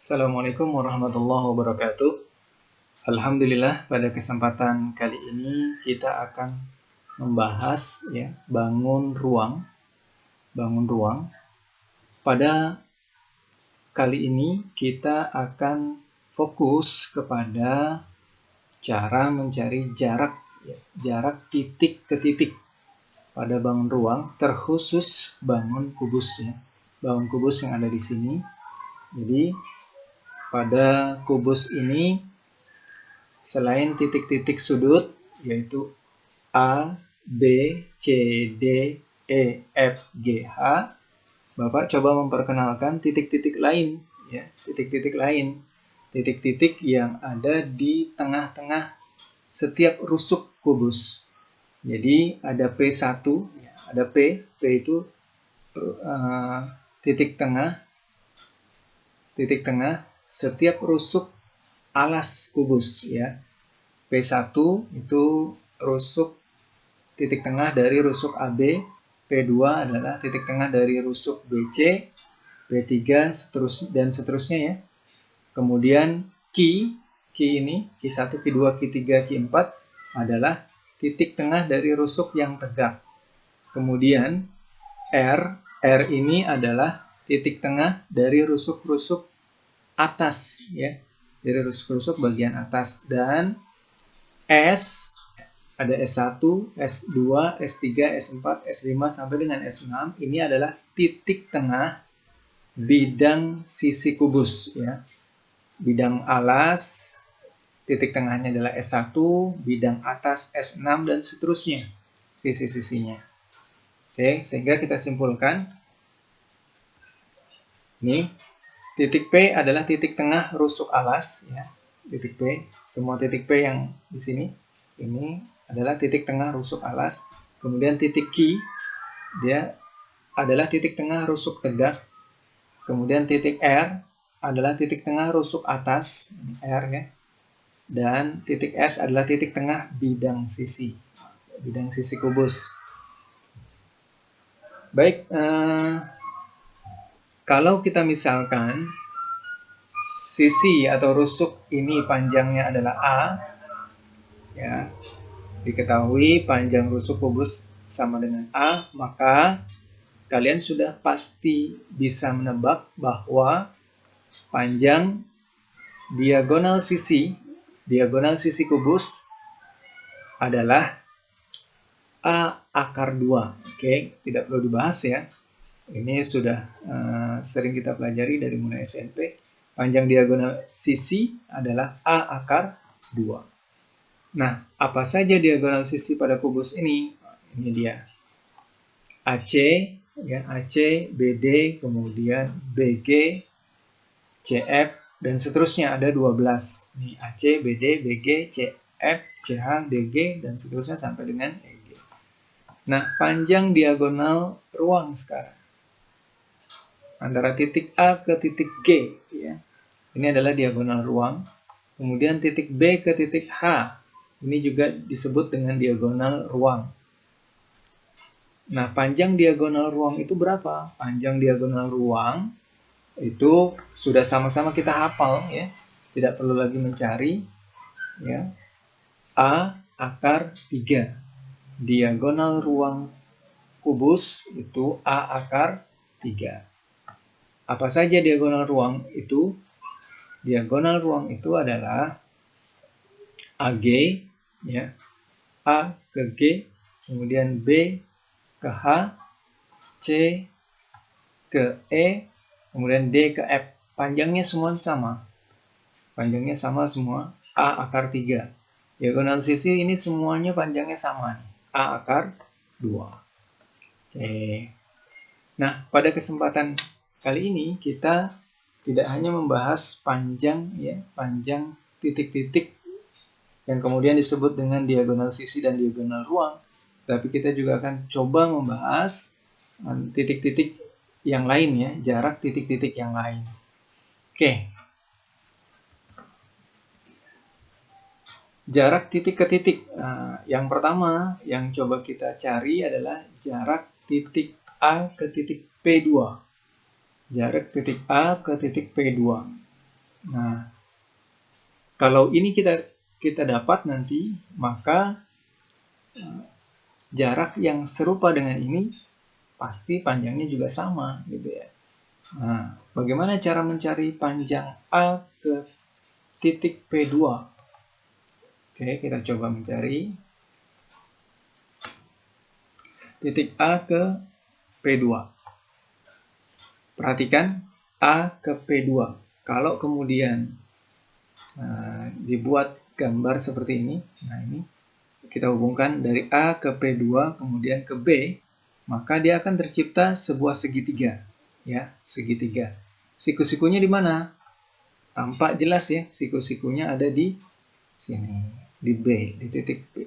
Assalamualaikum warahmatullahi wabarakatuh. Alhamdulillah, pada kesempatan kali ini kita akan membahas bangun ruang. Pada kali ini kita akan fokus kepada cara mencari jarak titik ke titik pada bangun ruang, terkhusus bangun kubus bangun kubus yang ada di sini. Jadi pada kubus ini selain titik-titik sudut yaitu A, B, C, D, E, F, G, H, Bapak coba memperkenalkan titik-titik lain titik-titik yang ada di tengah-tengah setiap rusuk kubus. Jadi ada P1, ada P itu titik tengah setiap rusuk alas kubus P1 itu rusuk titik tengah dari rusuk AB, P2 adalah titik tengah dari rusuk BC, P3 dan seterusnya Kemudian Q1, Q2, Q3, Q4 adalah titik tengah dari rusuk yang tegak. Kemudian R ini adalah titik tengah dari rusuk-rusuk atas dari rusuk-rusuk bagian atas. Dan S ada S1, S2, S3, S4, S5 sampai dengan S6 ini adalah titik tengah bidang sisi kubus Bidang alas titik tengahnya adalah S1, bidang atas S6 dan seterusnya sisi-sisinya. Oke, sehingga kita simpulkan ini titik P adalah titik tengah rusuk alas titik P. Semua titik P yang di sini ini adalah titik tengah rusuk alas. Kemudian titik Q dia adalah titik tengah rusuk tegak. Kemudian titik R adalah titik tengah rusuk atas R Dan titik S adalah titik tengah bidang sisi kubus. Baik, kalau kita misalkan sisi atau rusuk ini panjangnya adalah A, diketahui panjang rusuk kubus sama dengan A, maka kalian sudah pasti bisa menebak bahwa panjang diagonal sisi kubus adalah A akar 2. Oke, tidak perlu dibahas Ini sudah sering kita pelajari dari mulai SMP. Panjang diagonal sisi adalah A akar 2. Nah, apa saja diagonal sisi pada kubus ini? Ini dia. AC, BD, kemudian BG, CF, dan seterusnya ada 12. Ini AC, BD, BG, CF, CH, DG, dan seterusnya sampai dengan EG. Nah, panjang diagonal ruang sekarang antara titik A ke titik G Ini adalah diagonal ruang. Kemudian titik B ke titik H ini juga disebut dengan diagonal ruang. Nah, panjang diagonal ruang itu berapa? Panjang diagonal ruang itu sudah sama-sama kita hafal Tidak perlu lagi mencari A akar 3. Diagonal ruang kubus itu A akar 3. Apa saja diagonal ruang itu? Diagonal ruang itu adalah AG A ke G, kemudian B ke H, C ke E, kemudian D ke F. Panjangnya semua sama. Panjangnya sama semua, A akar 3. Diagonal sisi ini semuanya panjangnya sama, A akar 2. Oke. Nah, pada kesempatan kali ini kita tidak hanya membahas panjang titik-titik yang kemudian disebut dengan diagonal sisi dan diagonal ruang, tapi kita juga akan coba membahas titik-titik yang lain jarak titik-titik yang lain. Oke. Jarak titik ke titik. Yang pertama yang coba kita cari adalah jarak titik A ke titik P2. Jarak titik A ke titik P2. Nah, kalau ini kita dapat nanti, maka jarak yang serupa dengan ini pasti panjangnya juga sama gitu ya. Nah, bagaimana cara mencari panjang A ke titik P2? Oke, kita coba mencari titik A ke P2. Perhatikan A ke P2. Kalau kemudian dibuat gambar seperti ini, nah ini kita hubungkan dari A ke P2 kemudian ke B, maka dia akan tercipta sebuah segitiga, ya, segitiga. Siku-sikunya di mana? Tampak jelas ya, siku-sikunya ada di sini, di B, di titik B.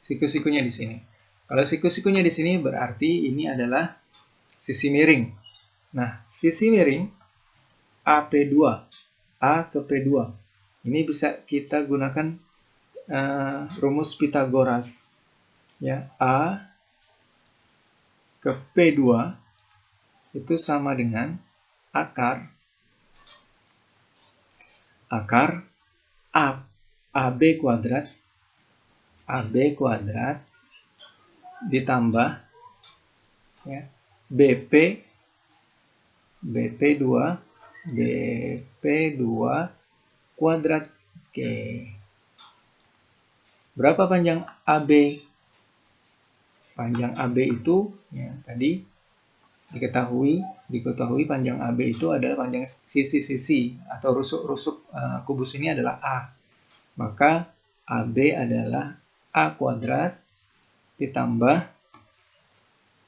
Siku-sikunya di sini. Kalau siku-sikunya di sini berarti ini adalah sisi miring. Nah, sisi miring AP2, A ke P2. Ini bisa kita gunakan rumus Pythagoras. Ya, A ke P2 itu sama dengan akar AB kuadrat ditambah ya, BP2 kuadrat. Oke. Berapa panjang AB? Panjang AB itu ya, tadi diketahui panjang AB itu adalah panjang sisi-sisi atau rusuk-rusuk kubus ini adalah A. Maka AB adalah A kuadrat ditambah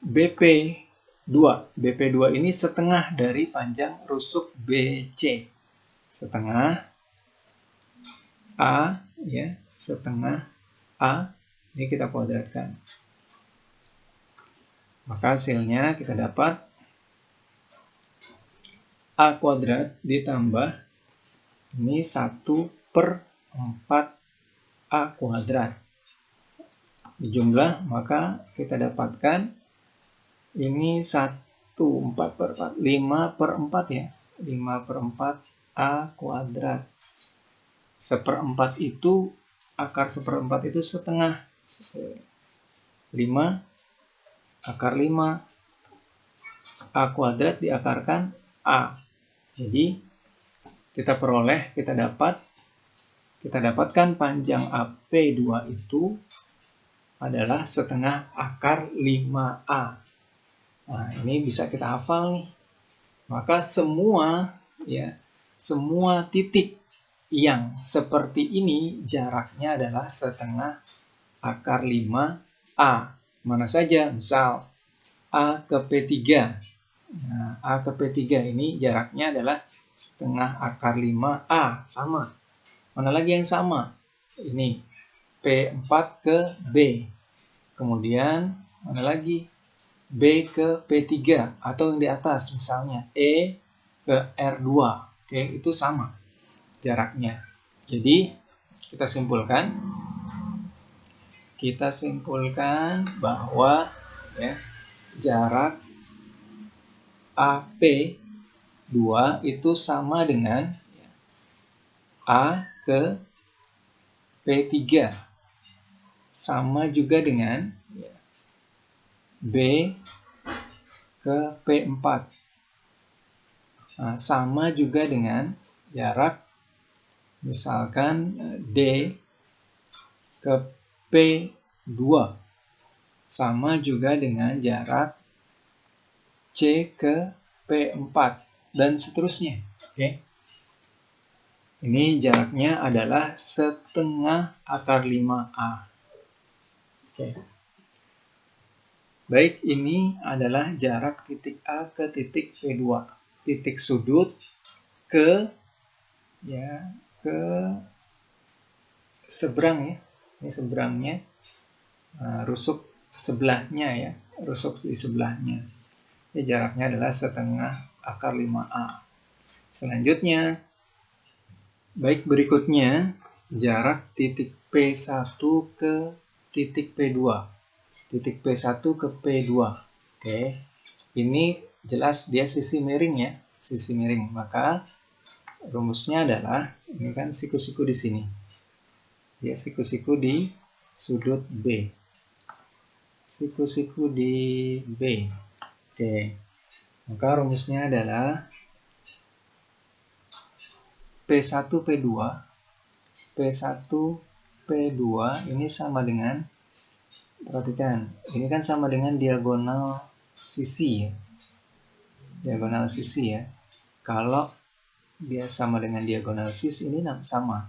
BP2. BP2 ini setengah dari panjang rusuk BC. Setengah A ya, setengah A ini kita kuadratkan. Maka hasilnya kita dapat A kuadrat ditambah ini 1/4 A kuadrat. Dijumlah maka kita dapatkan ini 1/4 5/4 ya. 5/4 A kuadrat. Seperempat itu, akar seperempat itu setengah. 5 akar 5 A kuadrat diakarkan A. Jadi kita dapatkan panjang AP2 itu adalah setengah akar 5A. Nah, ini bisa kita hafal nih. Maka semua titik yang seperti ini jaraknya adalah setengah akar 5A. Mana saja? Misal A ke P3. Nah, A ke P3 ini jaraknya adalah setengah akar 5A. Sama. Mana lagi yang sama? Ini P4 ke B. Kemudian mana lagi? B ke P3 atau yang di atas misalnya E ke R2. Oke, itu sama jaraknya. Jadi kita simpulkan bahwa ya, jarak AP2 itu sama dengan A ke P3 sama juga dengan B ke P4 sama juga dengan jarak misalkan D ke P2 sama juga dengan jarak C ke P4 dan seterusnya. Oke. Ini jaraknya adalah setengah akar 5A. Oke. Baik, ini adalah jarak titik A ke titik P2. Titik sudut ke seberang ya. Ini seberangnya. Rusuk sebelahnya ya. Rusuk di sebelahnya. Ya, jaraknya adalah setengah akar 5A. Selanjutnya, berikutnya jarak titik P1 ke titik P2. Titik P1 ke P2. Oke. Ini jelas dia sisi miring ya, sisi miring. Maka rumusnya adalah, ini kan siku-siku di sini. Ya, siku-siku di sudut B. Siku-siku di B. Oke. Maka rumusnya adalah P1 P2 P2 ini sama dengan, perhatikan, ini kan sama dengan diagonal sisi ya. Diagonal sisi ya. Kalau dia sama dengan diagonal sisi, ini sama.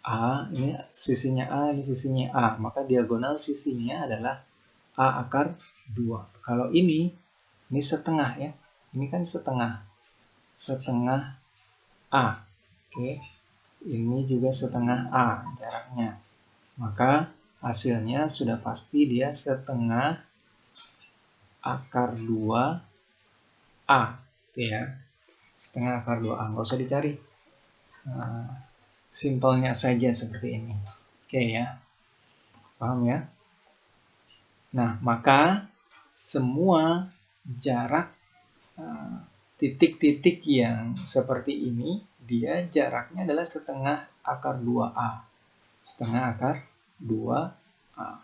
A, ini sisinya A, ini sisinya A. Maka diagonal sisinya adalah A akar 2. Kalau ini setengah ya. Ini kan setengah. Setengah A. Oke. Ini juga setengah A jaraknya. Maka hasilnya sudah pasti dia setengah akar 2 A. Oke ya. Setengah akar 2A. Nggak usah dicari. Simpelnya saja seperti ini. Oke ya. Paham ya? Nah, maka semua jarak titik-titik yang seperti ini, dia jaraknya adalah setengah akar 2A. Setengah akar 2A.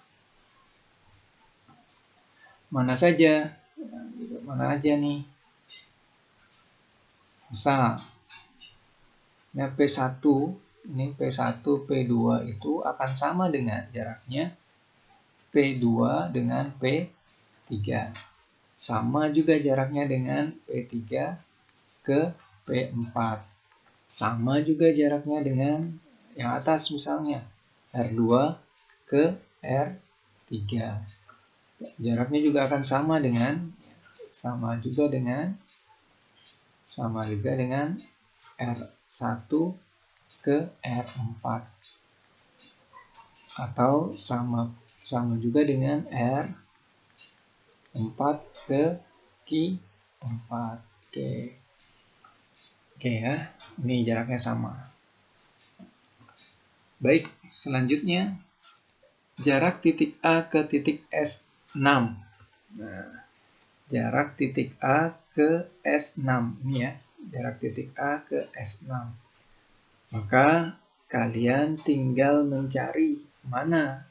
Mana saja? Mana aja nih? Misal, nah P1, ini P1, P2 itu akan sama dengan jaraknya P2 dengan P3. Sama juga jaraknya dengan P3 ke P4. Sama juga jaraknya dengan yang atas misalnya R2 ke R3. Jaraknya juga akan sama juga dengan R1 ke R4. Atau sama juga dengan R4 ke Q4. Oke ya, ini jaraknya sama. Baik, selanjutnya jarak titik A ke titik S6. Nah, jarak titik A ke S6 ini ya, jarak titik A ke S6. Maka kalian tinggal mencari mana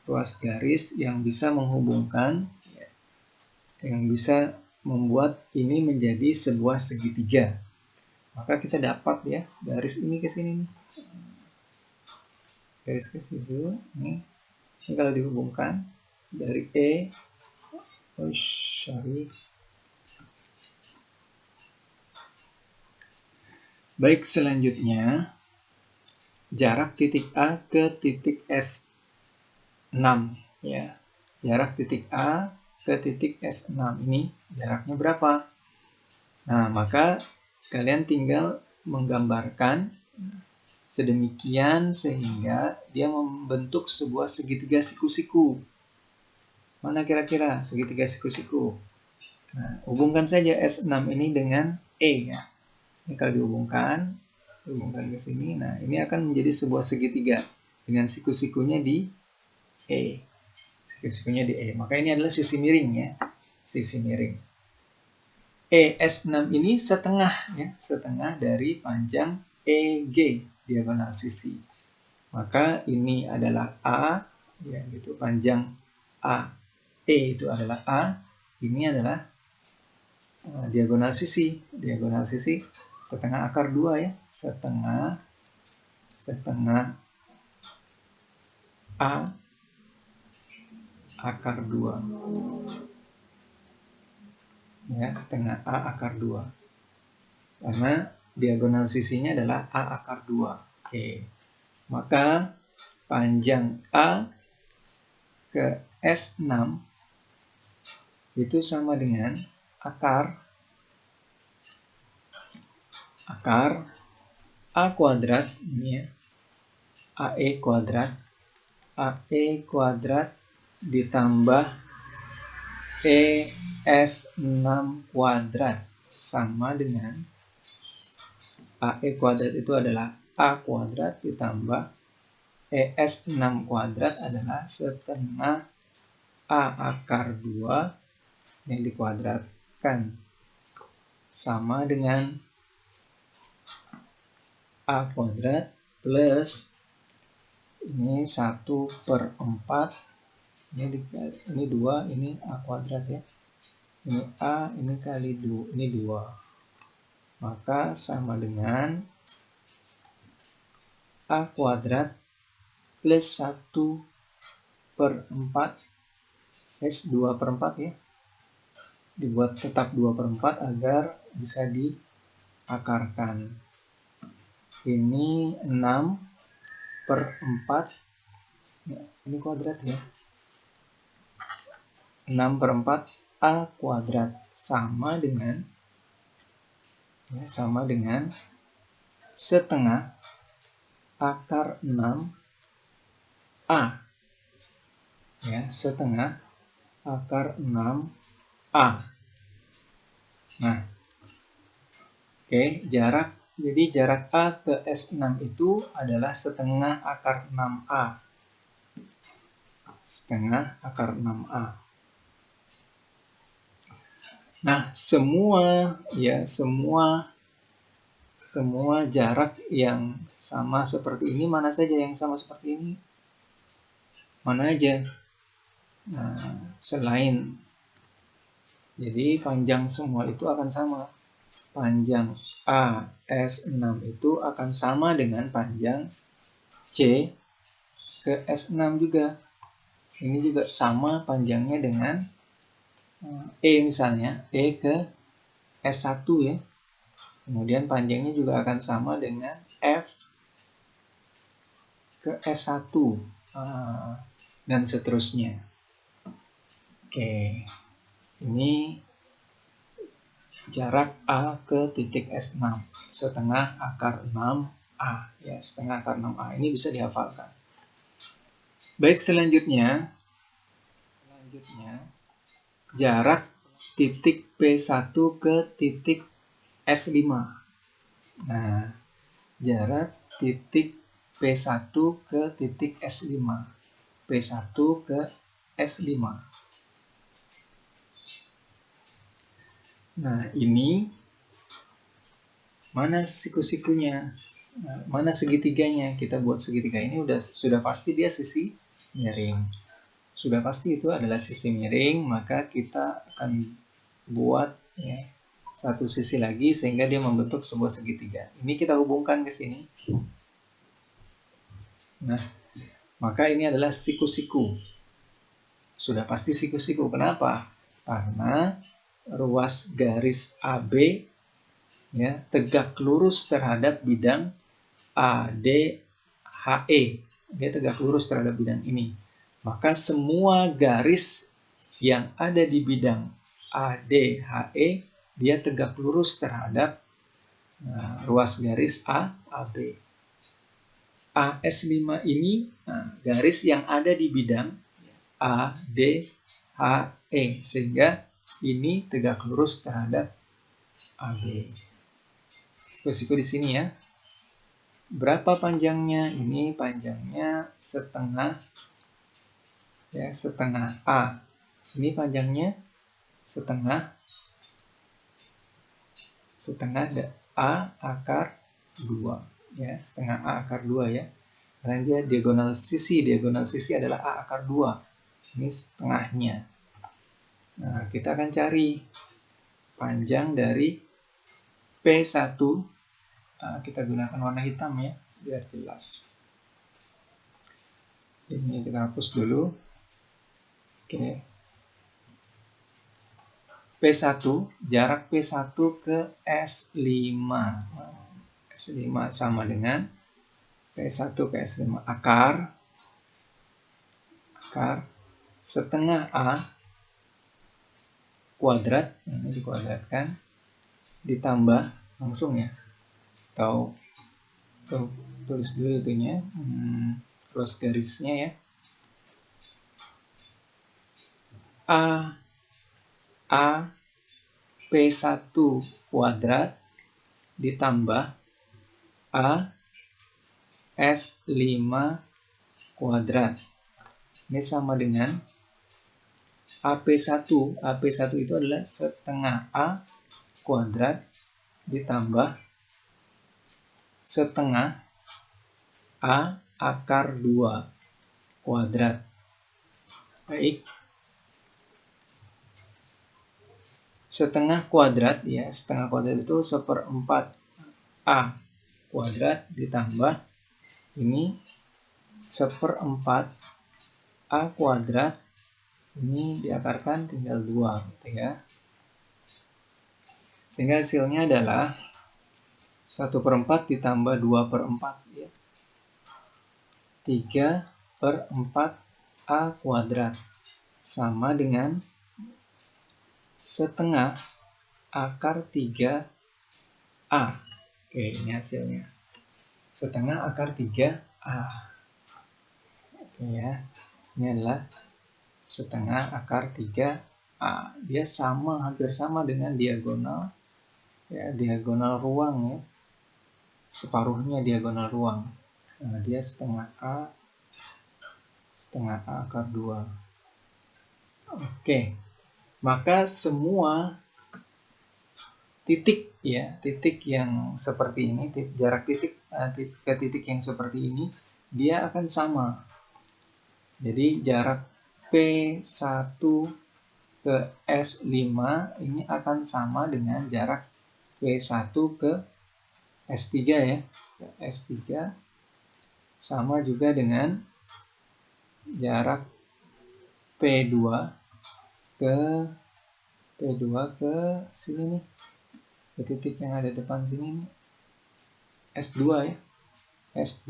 ruas garis yang bisa menghubungkan, yang bisa membuat ini menjadi sebuah segitiga. Maka kita dapat ya garis ini ke sini nih. Garis ke situ nih. Ini kalau dihubungkan dari Baik, selanjutnya jarak titik A ke titik S6 ya. Jarak titik A ke titik S6 ini jaraknya berapa? Nah, maka kalian tinggal menggambarkan sedemikian sehingga dia membentuk sebuah segitiga siku-siku. Mana kira-kira segitiga siku-siku? Nah, hubungkan saja S6 ini dengan E ya. Ini kalau dihubungkan ke sini. Nah, ini akan menjadi sebuah segitiga dengan siku-sikunya di E. Siku-sikunya di E. Maka ini adalah sisi miring ya. Sisi miring. S6 ini setengah ya, setengah dari panjang EG, diagonal sisi. Maka ini adalah A ya, gitu. Panjang AE itu adalah A. Ini adalah diagonal sisi. Diagonal sisi setengah akar 2 ya. Setengah A akar 2. Ya, setengah A akar 2. Karena diagonal sisinya adalah A akar 2. Oke. Maka panjang A ke S6 itu sama dengan akar A kuadrat ini ya. AE kuadrat ditambah ES6 kuadrat sama dengan AE kuadrat itu adalah A kuadrat ditambah ES6 kuadrat adalah setengah A akar 2 yang dikuadratkan sama dengan A kuadrat plus ini 1/4, ini 2, ini A kuadrat ya. Ini A, ini kali 2, ini 2. Maka sama dengan A kuadrat plus 1/4 2/4 ya. Dibuat tetap 2/4 agar bisa diakarkan. Ini 6/4 ya, ini kuadrat ya. 6/4 A kuadrat sama dengan setengah akar 6A ya, setengah akar 6A. Nah, oke, jadi jarak A ke S6 itu adalah setengah akar 6A. Setengah akar 6A. Nah, semua jarak yang sama seperti ini, mana saja yang sama seperti ini? Mana aja? Nah, selain, jadi panjang semua itu akan sama. Panjang AS6 itu akan sama dengan panjang C ke S6 juga. Ini juga sama panjangnya dengan E misalnya, E ke S1 ya. Kemudian panjangnya juga akan sama dengan F ke S1 dan seterusnya. Oke, ini jarak A ke titik S6, setengah akar 6A ya, setengah akar 6A. Ini bisa dihafalkan. Baik, selanjutnya jarak titik P1 ke titik S5. Nah, jarak titik P1 ke titik S5. P1 ke S5. Nah, ini mana siku-sikunya? Nah, mana segitiganya? Kita buat segitiga ini sudah pasti dia sisi miring. Sudah pasti itu adalah sisi miring, maka kita akan buat ya, satu sisi lagi sehingga dia membentuk sebuah segitiga. Ini kita hubungkan ke sini. Nah, maka ini adalah siku-siku. Sudah pasti siku-siku. Kenapa? Karena ruas garis AB ya, tegak lurus terhadap bidang ADHE. Dia tegak lurus terhadap bidang ini. Maka semua garis yang ada di bidang ADHE dia tegak lurus terhadap ruas garis AB. AS5 ini garis yang ada di bidang ADHE, sehingga ini tegak lurus terhadap AB. Siku di sini ya. Berapa panjangnya? Ini panjangnya setengah ya, setengah A. Ini panjangnya setengah A akar 2 ya, setengah A akar 2 ya. Karena dia diagonal sisi adalah A akar 2. Ini setengahnya. Nah, kita akan cari panjang dari P1. Kita gunakan warna hitam ya, biar jelas. Ini kita hapus dulu. Oke. P1, jarak P1 ke S5. S5 sama dengan P1 ke S5 akar setengah A kuadrat, ini dikuadratkan, ditambah langsung ya, atau tulis dulu itunya, terus garisnya ya, A P1 kuadrat ditambah A S5 kuadrat. Ini sama dengan AP1. AP1 itu adalah setengah A kuadrat ditambah setengah A akar 2 kuadrat. Baik. Setengah kuadrat ya, setengah kuadrat itu 1/4 A kuadrat ditambah ini 1/4 A kuadrat, ini diakarkan tinggal 2 gitu ya. Sehingga hasilnya adalah 1/4 ditambah 2/4 ya. 3/4 A kuadrat sama dengan setengah akar 3A. Oke, ini hasilnya. Setengah akar 3A. Oke ya. Ini adalah setengah akar 3A. Dia sama, hampir sama dengan diagonal ya, diagonal ruang ya. Separuhnya diagonal ruang. Nah, dia setengah A akar 2. Oke. Maka semua titik ya, titik yang seperti ini, jarak titik ke titik yang seperti ini, dia akan sama. Jadi jarak P1 ke S5 ini akan sama dengan jarak P1 ke S3 ya. S3 sama juga dengan jarak P2 ke sini nih, ke titik yang ada depan sini nih, S2 ya, S2.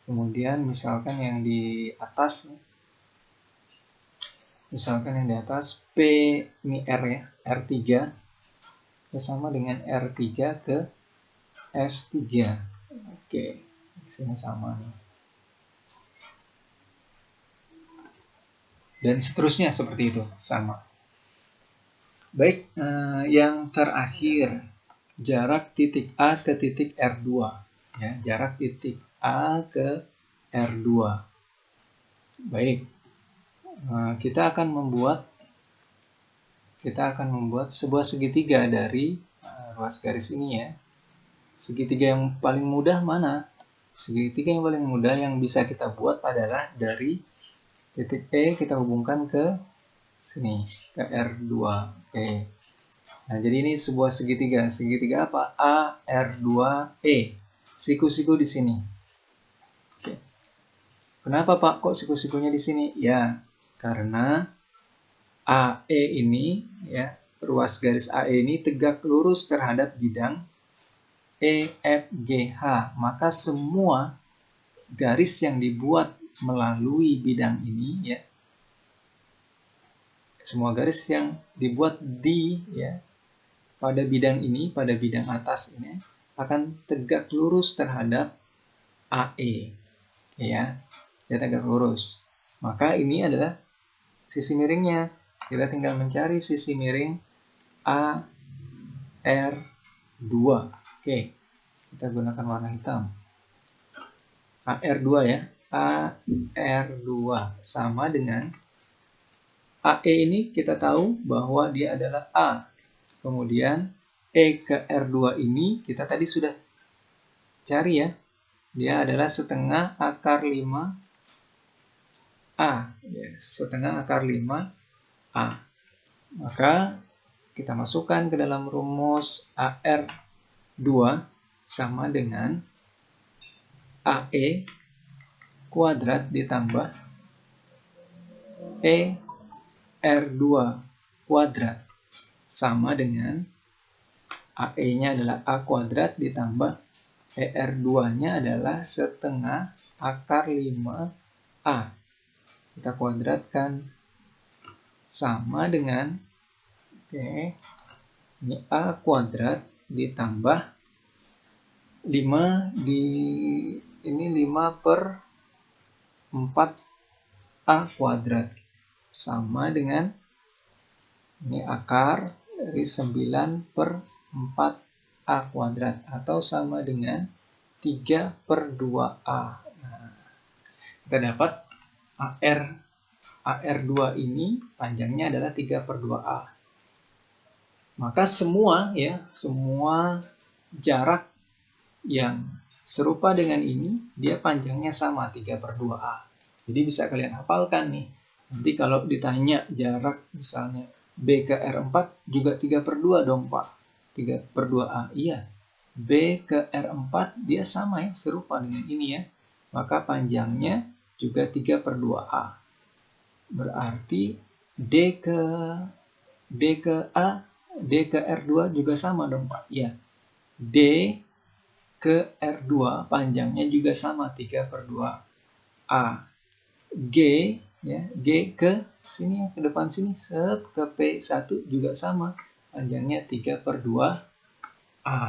Kemudian misalkan yang di atas nih, misalkan yang di atas P ini R ya, R3 sama dengan R3 ke S3. Oke, di sini sama nih. Dan seterusnya seperti itu, sama. Baik, yang terakhir, jarak titik A ke titik R2. Ya, jarak titik A ke R2. Baik, kita akan membuat sebuah segitiga dari ruas garis ini ya. Segitiga yang paling mudah mana? Segitiga yang paling mudah yang bisa kita buat adalah dari titik E kita hubungkan ke sini, ke R2. Oke. Nah, jadi ini sebuah segitiga. Segitiga apa? A, R2E. Siku-siku di sini. Oke. Kenapa Pak kok siku-sikunya di sini? Ya, karena AE ini ya, ruas garis AE ini tegak lurus terhadap bidang EFGH. Maka semua garis yang dibuat melalui bidang ini ya, semua garis yang dibuat di ya pada bidang ini, pada bidang atas ini akan tegak lurus terhadap AE ya, dia tegak lurus. Maka ini adalah sisi miringnya. Kita tinggal mencari sisi miring AR2. Oke, kita gunakan warna hitam. AR2 ya, AR2 sama dengan AE ini kita tahu bahwa dia adalah A. Kemudian E ke R2 ini kita tadi sudah cari ya. Dia adalah setengah akar 5A. Ya, setengah akar 5A. Maka kita masukkan ke dalam rumus AR2 sama dengan AE kuadrat ditambah E R2 kuadrat sama dengan AE-nya adalah A kuadrat ditambah ER2-nya adalah setengah akar 5A. Kita kuadratkan sama dengan ini A kuadrat ditambah 5 di ini 5/4A kuadrat sama dengan ini akar dari 9/4A kuadrat atau sama dengan 3/2A. Nah, kita dapat AR2 ini panjangnya adalah 3/2A. Maka semua jarak yang serupa dengan ini, dia panjangnya sama 3/2A. Jadi bisa kalian hafalkan nih. Nanti kalau ditanya jarak misalnya B ke R4 juga 3/2 dong Pak. 3/2A. Iya. B ke R4 dia sama ya, serupa dengan ini ya. Maka panjangnya juga 3/2A. Berarti D ke A, D ke R2 juga sama dong Pak. Iya. D ke R2 panjangnya juga sama 3/2A. G ke sini ke depan sini ke P1 juga sama panjangnya 3/2A.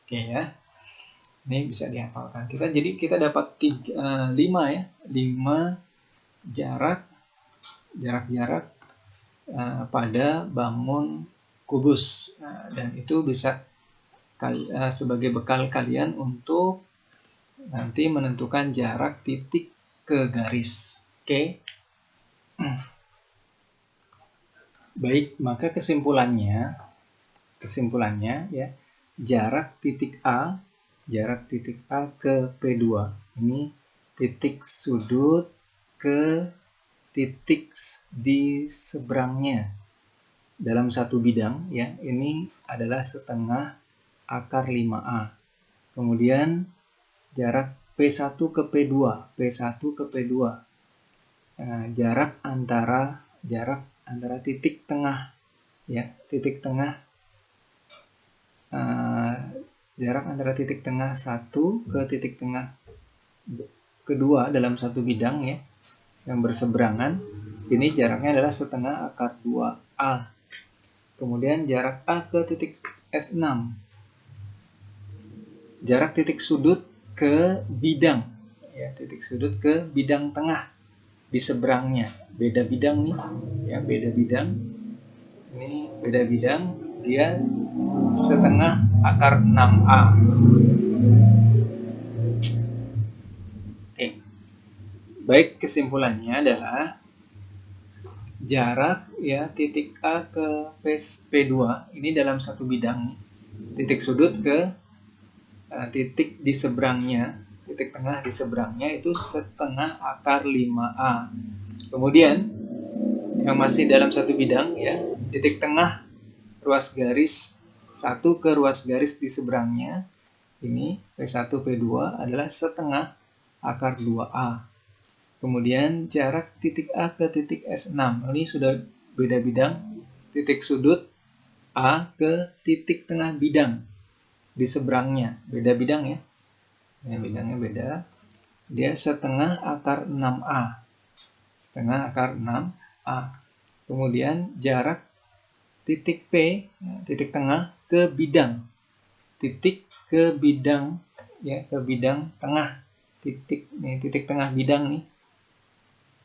Oke ya. Ini bisa dihafalkan. Kita dapat 5 ya. 5 jarak pada bangun kubus. Dan itu bisa sebagai bekal kalian untuk nanti menentukan jarak titik ke garis. Oke. Baik, maka kesimpulannya ya, jarak titik A ke P2 ini titik sudut ke titik di seberangnya dalam satu bidang ya, ini adalah setengah akar 5A. Kemudian jarak P1 ke P2, jarak antara titik tengah ya, jarak antara titik tengah 1 ke titik tengah kedua dalam satu bidang ya, yang berseberangan, ini jaraknya adalah setengah akar 2A. Kemudian jarak A ke titik S6, jarak titik sudut ke bidang ya, titik sudut ke bidang tengah di seberangnya, beda bidang nih ya, beda bidang dia setengah akar 6A. Oke. Baik, kesimpulannya adalah jarak ya titik A ke P2 ini dalam satu bidang, titik sudut ke titik di seberangnya, titik tengah di seberangnya itu setengah akar 5A. Kemudian yang masih dalam satu bidang ya, titik tengah ruas garis 1 ke ruas garis di seberangnya, ini P1 P2 adalah setengah akar 2A. Kemudian jarak titik A ke titik S6, ini sudah beda bidang, titik sudut A ke titik tengah bidang di seberangnya, beda bidang ya, bidangnya beda, dia setengah akar 6A, kemudian jarak titik P, titik tengah ke bidang, ya, ke bidang tengah, titik tengah bidang nih,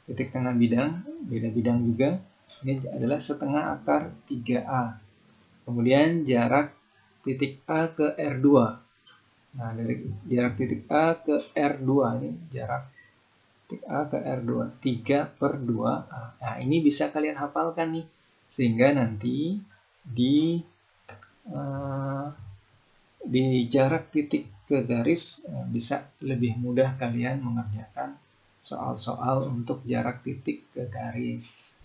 titik tengah bidang, beda bidang juga, ini adalah setengah akar 3A. Kemudian jarak titik A ke R2. Nah, dari jarak titik A ke R2 ini jarak titik A ke R2 3/2A. Nah, ini bisa kalian hafalkan nih, sehingga nanti di jarak titik ke garis bisa lebih mudah kalian mengerjakan soal-soal untuk jarak titik ke garis.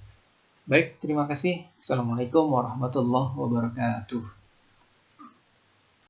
Baik, terima kasih. Assalamualaikum warahmatullahi wabarakatuh.